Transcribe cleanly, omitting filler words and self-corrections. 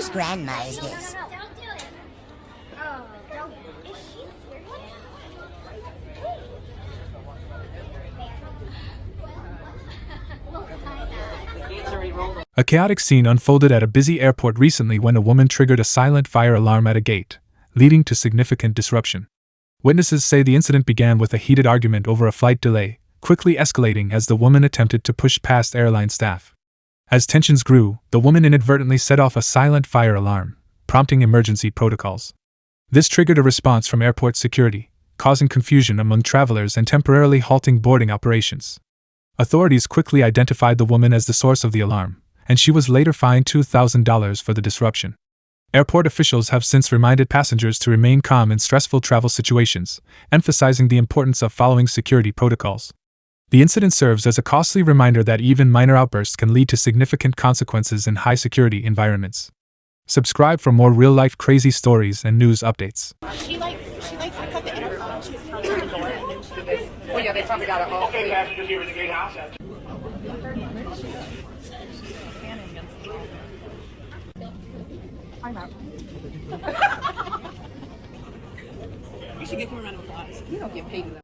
Whose grandma is this? Don't do it. Oh, don't. Is she serious? A chaotic scene unfolded at a busy airport recently when a woman triggered a silent fire alarm at a gate, leading to significant disruption. Witnesses say the incident began with a heated argument over a flight delay, quickly escalating as the woman attempted to push past airline staff. As tensions grew, the woman inadvertently set off a silent fire alarm, prompting emergency protocols. This triggered a response from airport security, causing confusion among travelers and temporarily halting boarding operations. Authorities quickly identified the woman as the source of the alarm, and she was later fined $2,000 for the disruption. Airport officials have since reminded passengers to remain calm in stressful travel situations, emphasizing the importance of following security protocols. The incident serves as a costly reminder that even minor outbursts can lead to significant consequences in high-security environments. Subscribe for more real-life crazy stories and news updates. She picked up the intercom. She was counting the door, and then she did this. Well, yeah, they probably got it all. Okay, passengers here at the gatehouse. I'm out. You should give him a round of applause. You don't get paid enough.